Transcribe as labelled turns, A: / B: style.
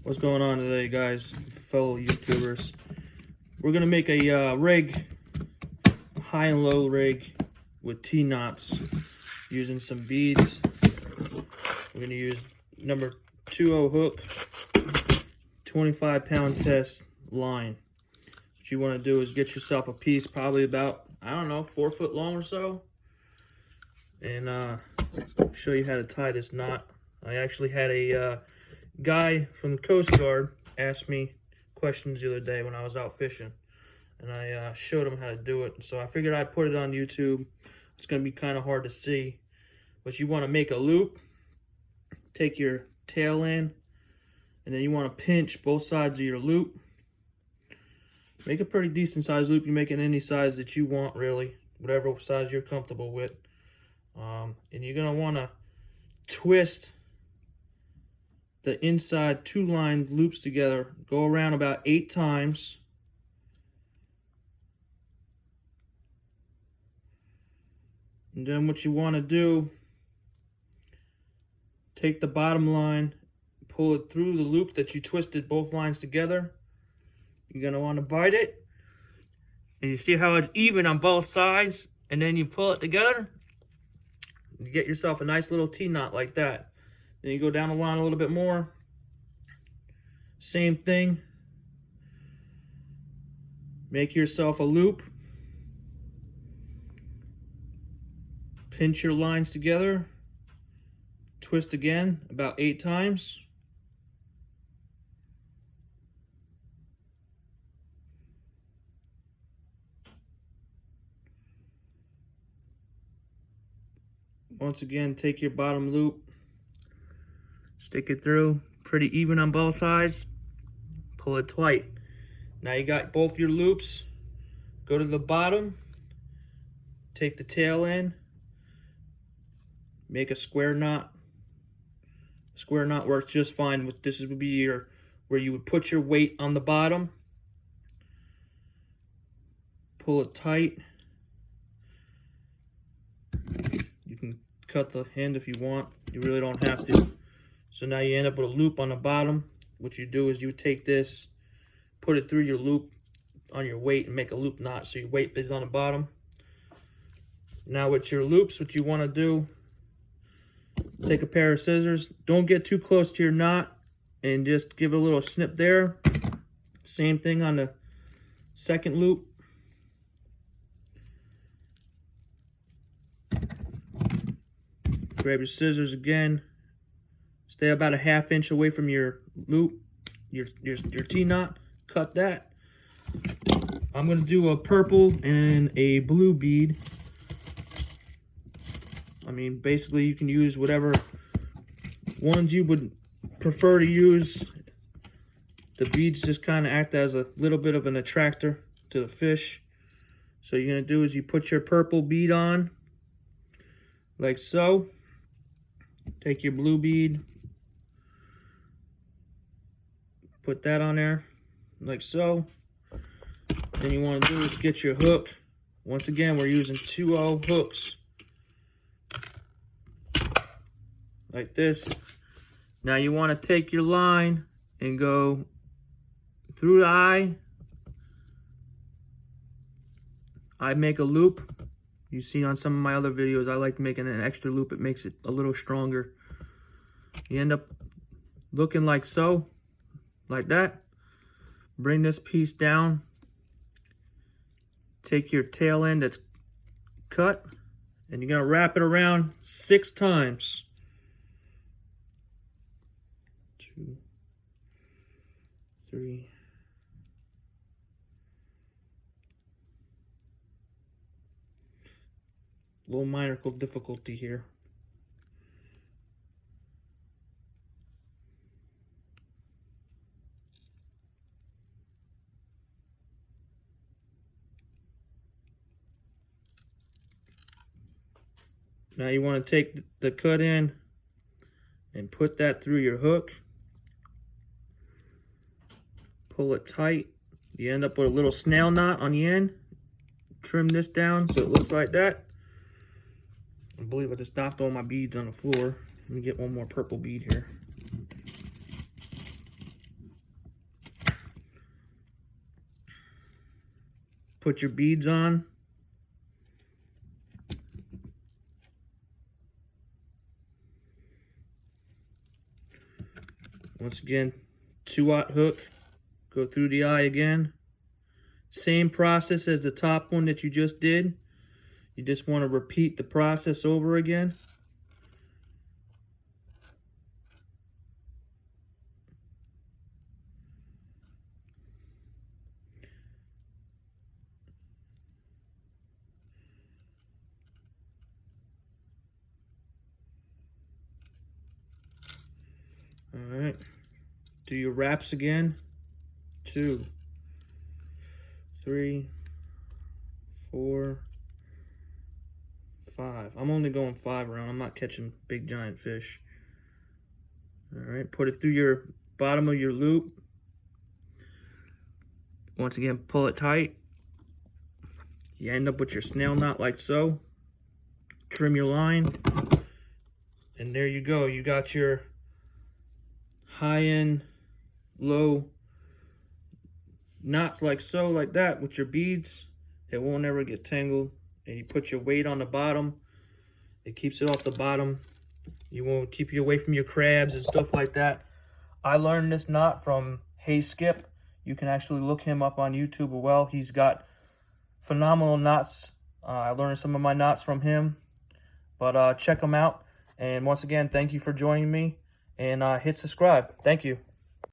A: What's going on today, guys, fellow YouTubers? We're gonna make a rig, high and low rig with T-knots using some beads. We're gonna use number 20 hook, 25-pound test line. What you want to do is get yourself a piece, probably about, I don't know, 4 foot long or so, and show you how to tie this knot. I actually had a guy from the Coast Guard asked me questions the other day when I was out fishing, and I showed him how to do it. So I figured I'd put it on YouTube. It's going to be kind of hard to see, but you want to make a loop, take your tail end, and then you want to pinch both sides of your loop. Make a pretty decent size loop. You make it any size that you want, really, whatever size you're comfortable with. And you're going to want to twist the inside 2 line loops together. Go around about 8 times. And then what you want to do, take the bottom line, pull it through the loop that you twisted both lines together. You're going to want to bite it. And you see how it's even on both sides. And then you pull it together. You get yourself a nice little T-knot like that. Then you go down the line a little bit more. Same thing. Make yourself a loop. Pinch your lines together. Twist again about 8 times. Once again, take your bottom loop, stick it through, pretty even on both sides, pull it tight. Now you got both your loops. Go to the bottom, take the tail end, make a square knot. Square knot works just fine. This would be your where you would put your weight on the bottom. Pull it tight. You can cut the end if you want. You really don't have to. So now you end up with a loop on the bottom. What you do is you take this, put it through your loop on your weight and make a loop knot so your weight is on the bottom. Now with your loops, what you want to do, take a pair of scissors. Don't get too close to your knot and just give it a little snip there. Same thing on the second loop. Grab your scissors again. Stay about a 1/2 inch away from your loop, your T-knot. Cut that. I'm going to do a purple and a blue bead. I mean, basically you can use whatever ones you would prefer to use. The beads just kind of act as a little bit of an attractor to the fish. So you're going to do is you put your purple bead on, like so. Take your blue bead, put that on there, like so. Then you want to do is get your hook. Once again, we're using 2-0 hooks, like this. Now you want to take your line and go through the eye. I make a loop. You see on some of my other videos, I like making an extra loop. It makes it a little stronger. You end up looking like so, like that. Bring this piece down. Take your tail end that's cut, and you're gonna wrap it around 6 times. 2, 3. Little minor difficulty here. Now you want to take the cut in and put that through your hook. Pull it tight. You end up with a little snail knot on the end. Trim this down so it looks like that. I believe I just knocked all my beads on the floor. Let me get one more purple bead here. put your beads on. Once again, 2/0 hook, go through the eye again. Same process as the top one that you just did. You just want to repeat the process over again. All right, do your wraps again. 2, 3, 4, 5. I'm only going 5 around. I'm not catching big giant fish. All right, put it through your bottom of your loop. Once again, pull it tight. You end up with your snail knot like so. Trim your line, and there you go. You got your high end, low knots like so, like that, with your beads. It won't ever get tangled. And you put your weight on the bottom. It keeps it off the bottom. You won't keep you away from your crabs and stuff like that. I learned this knot from Hey Skip. You can actually look him up on YouTube as well. He's got phenomenal knots. I learned some of my knots from him. But check him out. And once again, thank you for joining me. And hit subscribe. Thank you.